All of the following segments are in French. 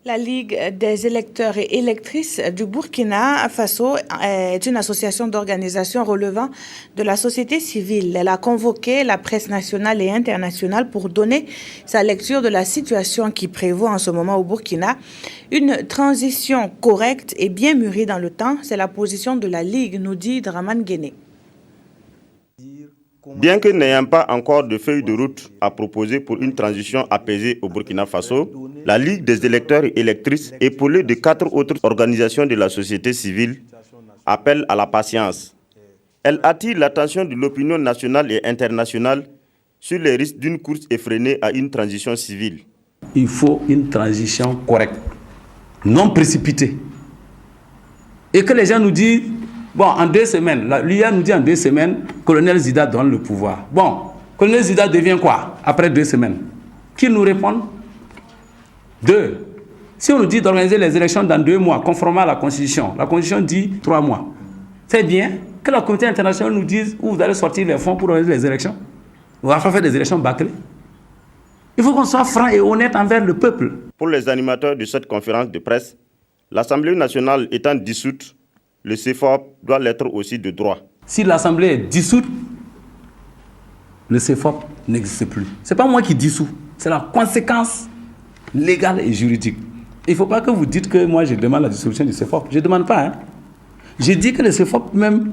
La Ligue des électeurs et électrices du Burkina Faso est une association d'organisations relevant de la société civile. Elle a convoqué la presse nationale et internationale pour donner sa lecture de la situation qui prévaut en ce moment au Burkina. Une transition correcte et bien mûrie dans le temps, c'est la position de la Ligue, nous dit Draman Guéné. Bien que n'ayant pas encore de feuille de route à proposer pour une transition apaisée au Burkina Faso, la Ligue des électeurs et électrices, épaulée de 4 autres organisations de la société civile, appelle à la patience. Elle attire l'attention de l'opinion nationale et internationale sur les risques d'une course effrénée à une transition civile. Il faut une transition correcte, non précipitée. Et que les gens nous disent, bon, en 2 semaines, l'UIA nous dit en 2 semaines, colonel Zida donne le pouvoir. Bon, colonel Zida devient quoi après 2 semaines? Qui nous répond? 2. Si on nous dit d'organiser les élections dans 2 mois, conformément à la Constitution dit 3 mois. C'est bien que la communauté internationale nous dise où vous allez sortir les fonds pour organiser les élections. On va faire des élections bâclées. Il faut qu'on soit franc et honnête envers le peuple. Pour les animateurs de cette conférence de presse, l'Assemblée nationale étant dissoute, le CFOP doit l'être aussi de droit. Si l'Assemblée est dissoute, le CFOP n'existe plus. Ce n'est pas moi qui dissous, c'est la conséquence légale et juridique. Il ne faut pas que vous dites que moi je demande la dissolution du CFOP. Je ne demande pas. Je dis que le CFOP même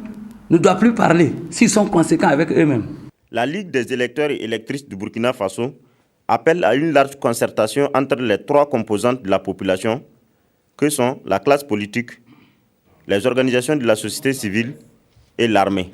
ne doit plus parler s'ils sont conséquents avec eux-mêmes. La Ligue des électeurs et électrices du Burkina Faso appelle à une large concertation entre les 3 composantes de la population que sont la classe politique, les organisations de la société civile et l'armée.